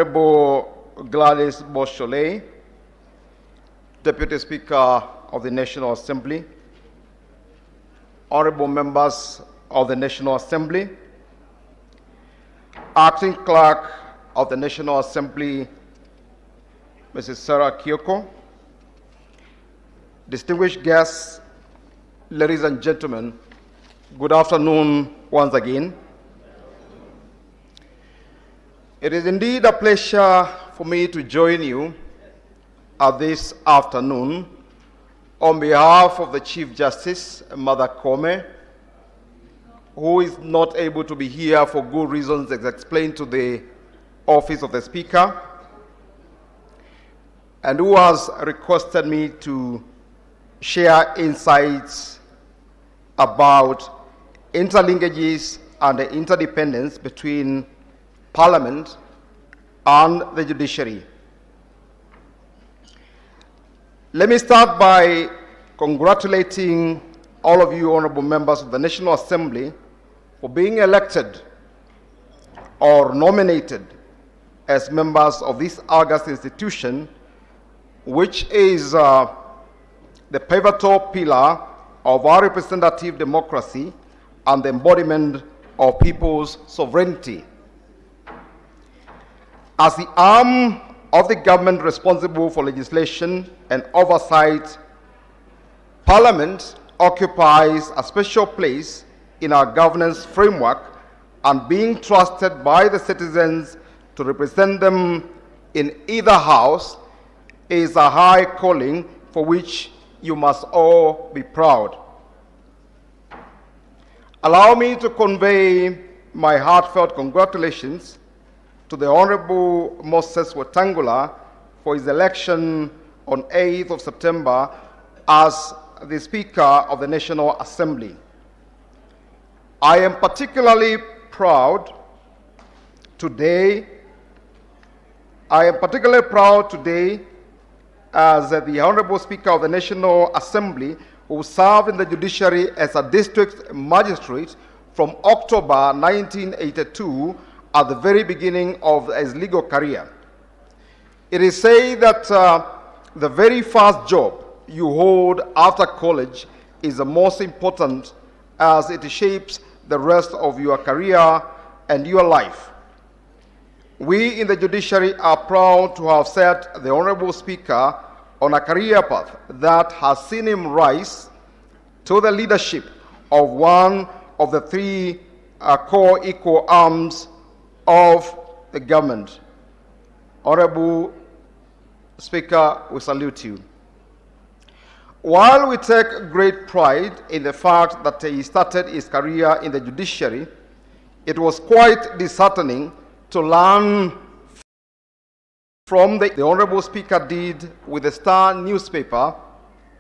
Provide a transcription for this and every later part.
Honorable Gladys B0YCOT, Deputy Speaker of the National Assembly, Honorable Members of the National Assembly, Acting Clerk of the National Assembly, Mrs. Sarah Kyoko, distinguished guests, ladies and gentlemen, good afternoon once again. It is indeed a pleasure for me to join you at this afternoon on behalf of the Chief Justice, Mother KOOME, who is not able to be here for good reasons as explained to the Office of the Speaker, and who has requested me to share insights about interlinkages and the interdependence between Parliament and the judiciary. Let me start by congratulating all of you honorable members of the National Assembly for being elected or nominated as members of this august institution, which is the pivotal pillar of our representative democracy and the embodiment of people's sovereignty. As the arm of the government responsible for legislation and oversight, Parliament occupies a special place in our governance framework, and being trusted by the citizens to represent them in either house is a high calling for which you must all be proud. Allow me to convey my heartfelt congratulations to the Honorable Moses Wetangula for his election on 8th of September as the Speaker of the National Assembly. I am particularly proud today as the Honorable Speaker of the National Assembly, who served in the judiciary as a district magistrate from October 1982 at the very beginning of his legal career. It is said that the very first job you hold after college is the most important, as it shapes the rest of your career and your life. We in the judiciary are proud to have set the Honorable Speaker on a career path that has seen him rise to the leadership of one of the three core equal arms of the government. Honorable Speaker, we salute you. While we take great pride in the fact that he started his career in the judiciary, it was quite disheartening to learn from the Honorable Speaker did with the Star newspaper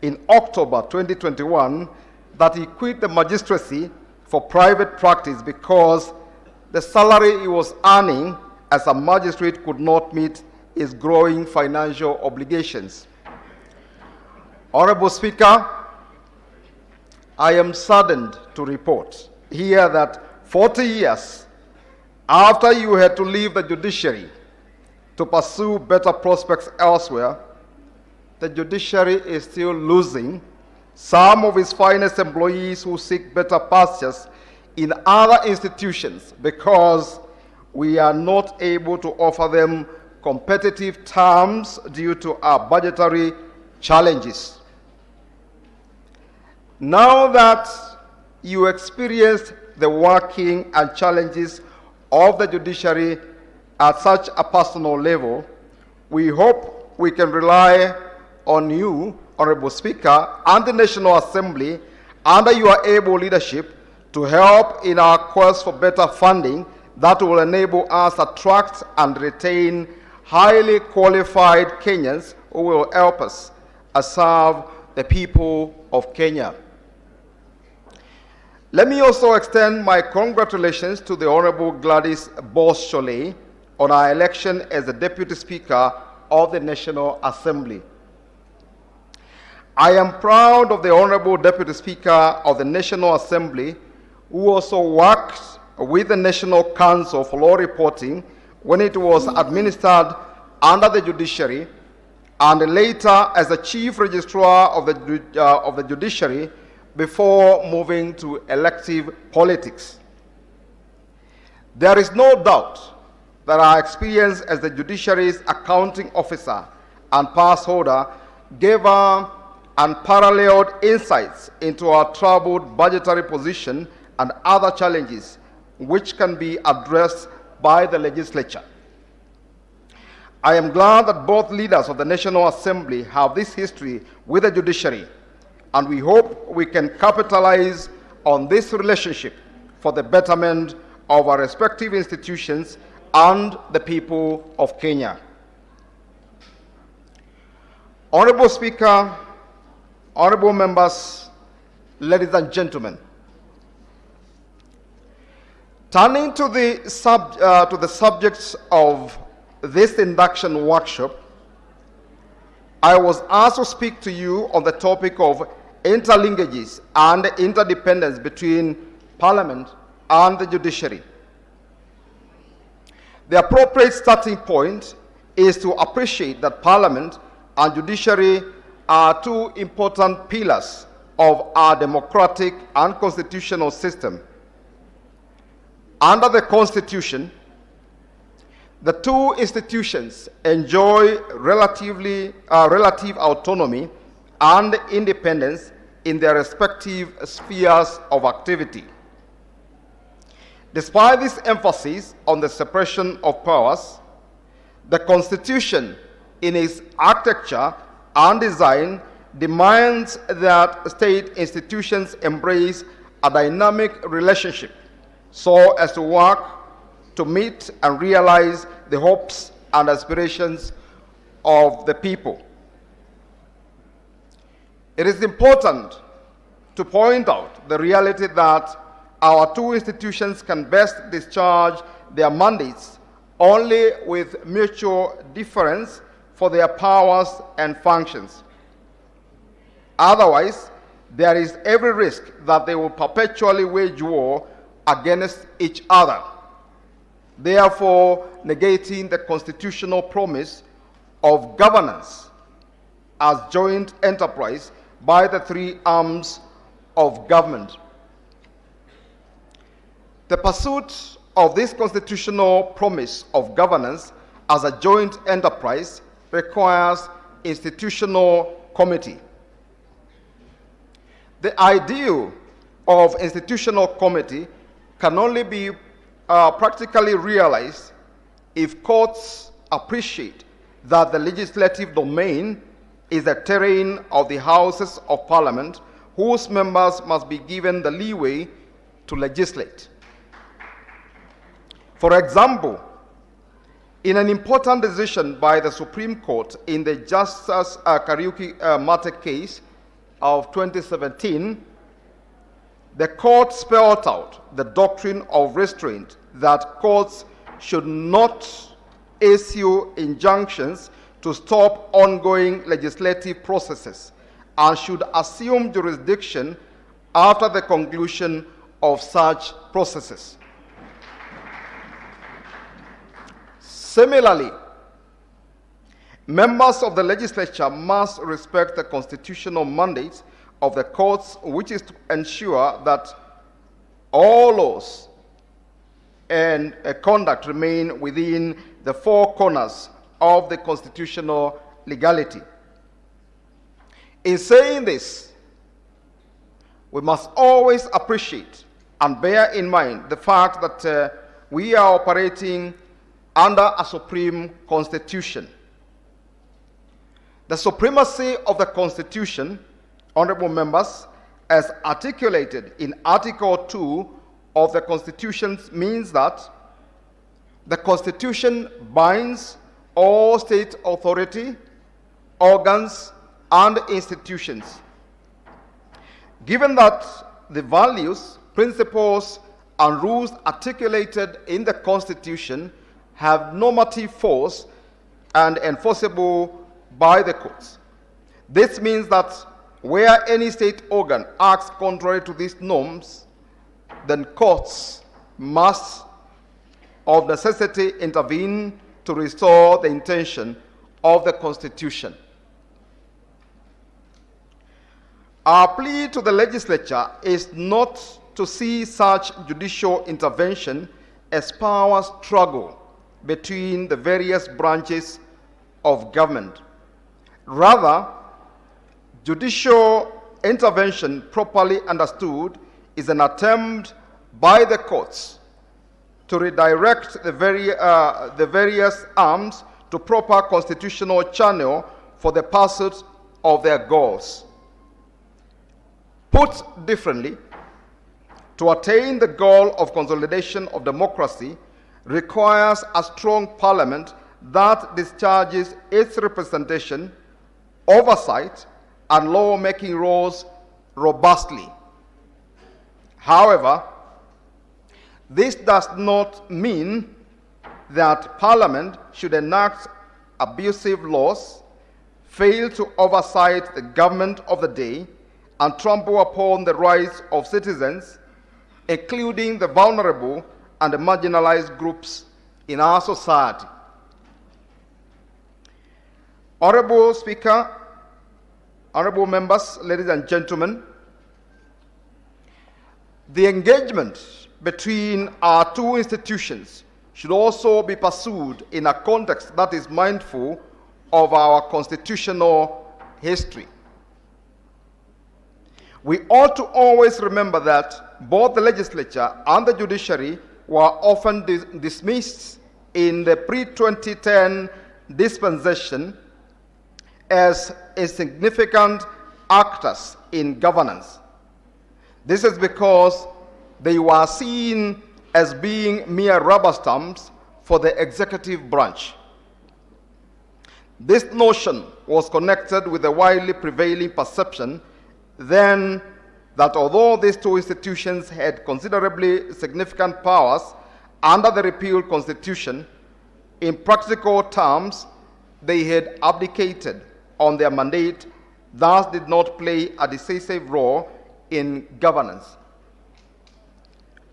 in October 2021 that he quit the magistracy for private practice because the salary he was earning as a magistrate could not meet his growing financial obligations. Honorable Speaker, I am saddened to report here that 40 years after you had to leave the judiciary to pursue better prospects elsewhere, the judiciary is still losing some of its finest employees who seek better pastures in other institutions because we are not able to offer them competitive terms due to our budgetary challenges. Now that you experienced the working and challenges of the judiciary at such a personal level, we hope we can rely on you, Honorable Speaker, and the National Assembly under your able leadership to help in our quest for better funding that will enable us to attract and retain highly qualified Kenyans who will help us serve the people of Kenya. Let me also extend my congratulations to the Honorable Gladys B0YCOT on our election as the Deputy Speaker of the National Assembly. I am proud of the Honorable Deputy Speaker of the National Assembly, who also worked with the National Council for Law Reporting when it was administered under the judiciary, and later as the chief registrar of the judiciary before moving to elective politics. There is no doubt that our experience as the judiciary's accounting officer and pass holder gave her unparalleled insights into our troubled budgetary position and other challenges which can be addressed by the legislature. I am glad that both leaders of the National Assembly have this history with the judiciary, and we hope we can capitalize on this relationship for the betterment of our respective institutions and the people of Kenya. Honorable Speaker, honorable members, ladies and gentlemen, turning to the subjects of this induction workshop, I was asked to speak to you on the topic of interlinkages and interdependence between Parliament and the judiciary. The appropriate starting point is to appreciate that Parliament and judiciary are two important pillars of our democratic and constitutional system. Under the Constitution, the two institutions enjoy relative autonomy and independence in their respective spheres of activity. Despite this emphasis on the separation of powers, the Constitution, in its architecture and design, demands that state institutions embrace a dynamic relationship so as to work to meet and realize the hopes and aspirations of the people. It is important to point out the reality that our two institutions can best discharge their mandates only with mutual difference for their powers and functions. Otherwise, there is every risk that they will perpetually wage war against each other, therefore negating the constitutional promise of governance as joint enterprise by the three arms of government. The pursuit of this constitutional promise of governance as a joint enterprise requires institutional committee. The ideal of institutional committee can only be practically realized if courts appreciate that the legislative domain is the terrain of the Houses of Parliament, whose members must be given the leeway to legislate. For example, in an important decision by the Supreme Court in the Justice Kariuki Mate case of 2017, the court spelled out the doctrine of restraint that courts should not issue injunctions to stop ongoing legislative processes and should assume jurisdiction after the conclusion of such processes. Similarly, members of the legislature must respect the constitutional mandate of the courts, which is to ensure that all laws and conduct remain within the four corners of the constitutional legality. In saying this, we must always appreciate and bear in mind the fact that we are operating under a supreme constitution. The supremacy of the Constitution, honorable members, as articulated in Article 2 of the Constitution, means that the Constitution binds all state authority, organs, and institutions. Given that the values, principles, and rules articulated in the Constitution have normative force and enforceable by the courts, this means that where any state organ acts contrary to these norms, then courts must of necessity intervene to restore the intention of the Constitution. Our plea to the legislature is not to see such judicial intervention as power struggle between the various branches of government. Rather, judicial intervention, properly understood, is an attempt by the courts to redirect the various arms to proper constitutional channel for the pursuit of their goals. Put differently, to attain the goal of consolidation of democracy requires a strong parliament that discharges its representation, oversight, and law-making roles robustly. However, this does not mean that Parliament should enact abusive laws, fail to oversight the government of the day, and trample upon the rights of citizens, including the vulnerable and the marginalized groups in our society. Honorable Speaker, honorable members, ladies and gentlemen, the engagement between our two institutions should also be pursued in a context that is mindful of our constitutional history. We ought to always remember that both the legislature and the judiciary were often dismissed in the pre-2010 dispensation as insignificant actors in governance. This is because they were seen as being mere rubber stamps for the executive branch. This notion was connected with the widely prevailing perception then that although these two institutions had considerably significant powers under the repealed Constitution, in practical terms, they had abdicated on their mandate, thus did not play a decisive role in governance.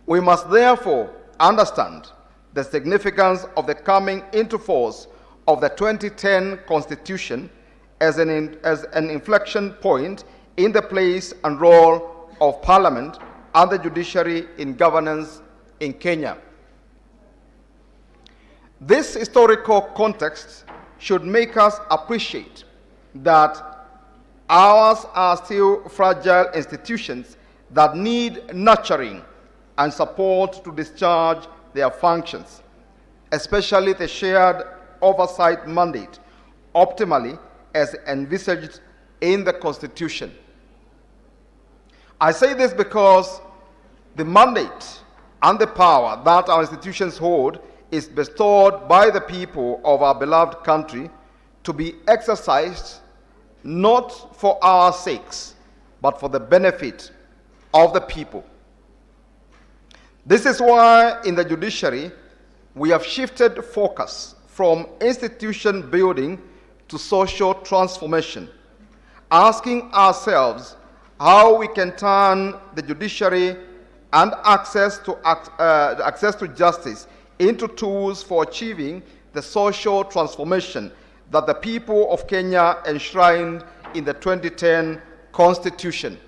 We must therefore understand the significance of the coming into force of the 2010 Constitution as an inflection point in the place and role of Parliament and the judiciary in governance in Kenya. This historical context should make us appreciate that ours are still fragile institutions that need nurturing and support to discharge their functions, especially the shared oversight mandate, optimally as envisaged in the Constitution. I say this because the mandate and the power that our institutions hold is bestowed by the people of our beloved country to be exercised not for our sakes, but for the benefit of the people. This is why in the judiciary, we have shifted focus from institution building to social transformation, asking ourselves how we can turn the judiciary and access to justice into tools for achieving the social transformation that the people of Kenya enshrined in the 2010 Constitution.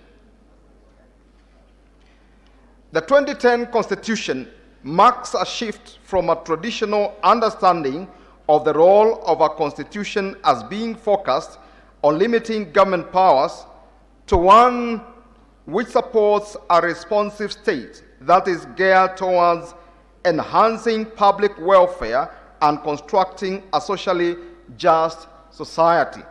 The 2010 Constitution marks a shift from a traditional understanding of the role of a constitution as being focused on limiting government powers to one which supports a responsive state that is geared towards enhancing public welfare and constructing a socially just society.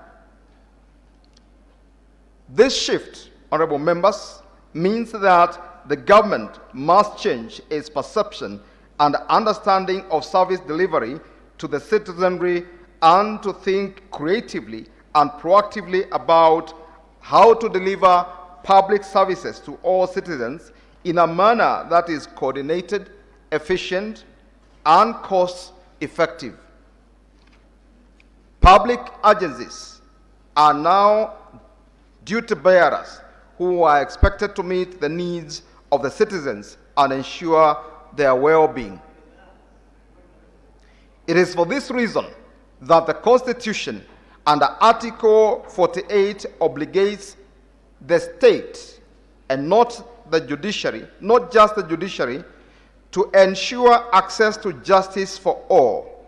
This shift, honorable members, means that the government must change its perception and understanding of service delivery to the citizenry and to think creatively and proactively about how to deliver public services to all citizens in a manner that is coordinated, efficient, and cost-effective. Public agencies are now duty bearers who are expected to meet the needs of the citizens and ensure their well-being. It is for this reason that the Constitution under Article 48 obligates the state and not the judiciary, not just the judiciary, to ensure access to justice for all.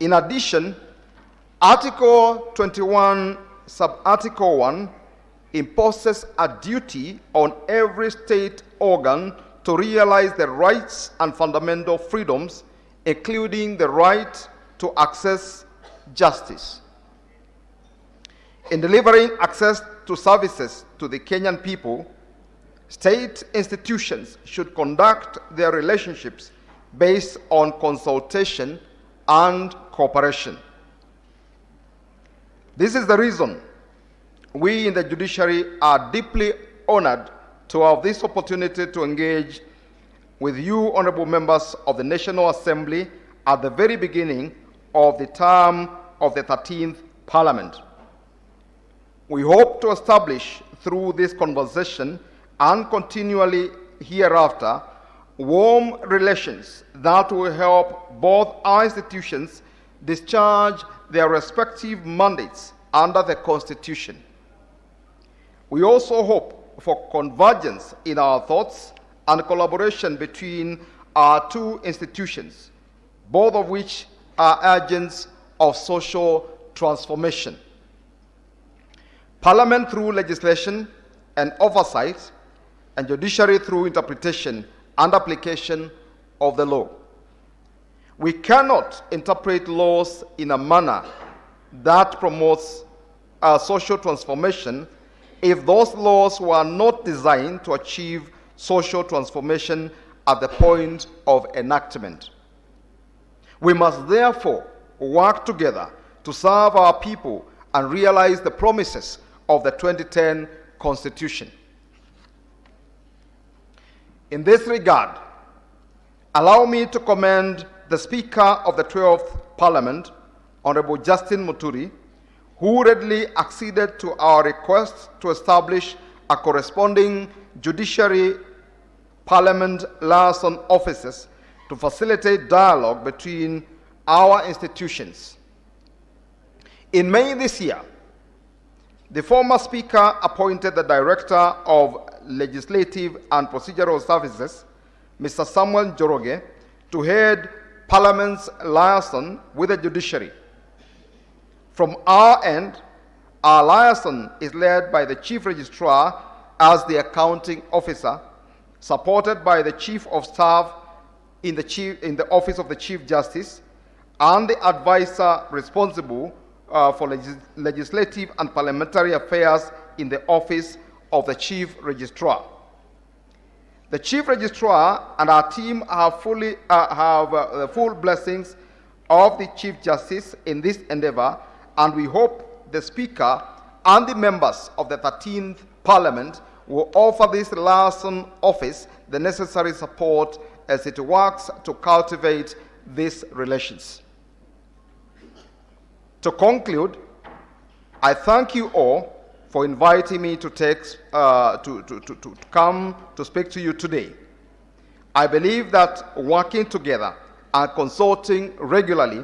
In addition, Article 21, Sub-Article 1, imposes a duty on every state organ to realize the rights and fundamental freedoms, including the right to access justice. In delivering access to services to the Kenyan people, state institutions should conduct their relationships based on consultation and cooperation. This is the reason we in the judiciary are deeply honored to have this opportunity to engage with you, honorable members of the National Assembly, at the very beginning of the term of the 13th Parliament. We hope to establish through this conversation and continually hereafter warm relations that will help both our institutions discharge their respective mandates under the Constitution. We also hope for convergence in our thoughts and collaboration between our two institutions, both of which are agents of social transformation. Parliament through legislation and oversight, and judiciary through interpretation and application of the law. We cannot interpret laws in a manner that promotes social transformation if those laws were not designed to achieve social transformation at the point of enactment. We must therefore work together to serve our people and realize the promises of the 2010 Constitution. In this regard, allow me to commend the Speaker of the 12th Parliament, Honorable Justin Muturi, who readily acceded to our request to establish a corresponding judiciary parliament liaison offices to facilitate dialogue between our institutions. In May this year, the former Speaker appointed the Director of Legislative and Procedural Services, Mr. Samuel Njoroge, to head Parliament's liaison with the judiciary. From our end, our liaison is led by the Chief Registrar as the accounting officer, supported by the Chief of Staff in the Office of the Chief Justice, and the advisor responsible for legislative and parliamentary affairs in the Office of the Chief Registrar. The Chief Registrar and our team have the full blessings of the Chief Justice in this endeavor, and we hope the Speaker and the members of the 13th Parliament will offer this liaison office the necessary support as it works to cultivate these relations. To conclude, I thank you all for inviting me to come to speak to you today. I believe that working together and consulting regularly,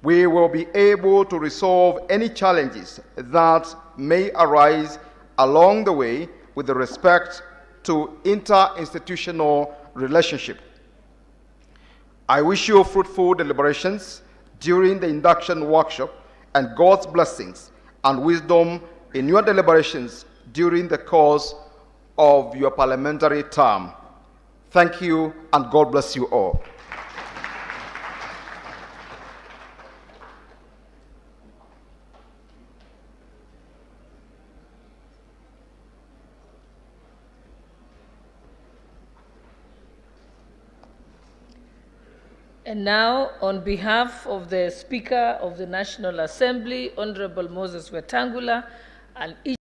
we will be able to resolve any challenges that may arise along the way with respect to interinstitutional relationship. I wish you fruitful deliberations during the induction workshop and God's blessings and wisdom in your deliberations during the course of your parliamentary term. Thank you, and God bless you all. And now, on behalf of the Speaker of the National Assembly, Honorable Moses Wetangula, and each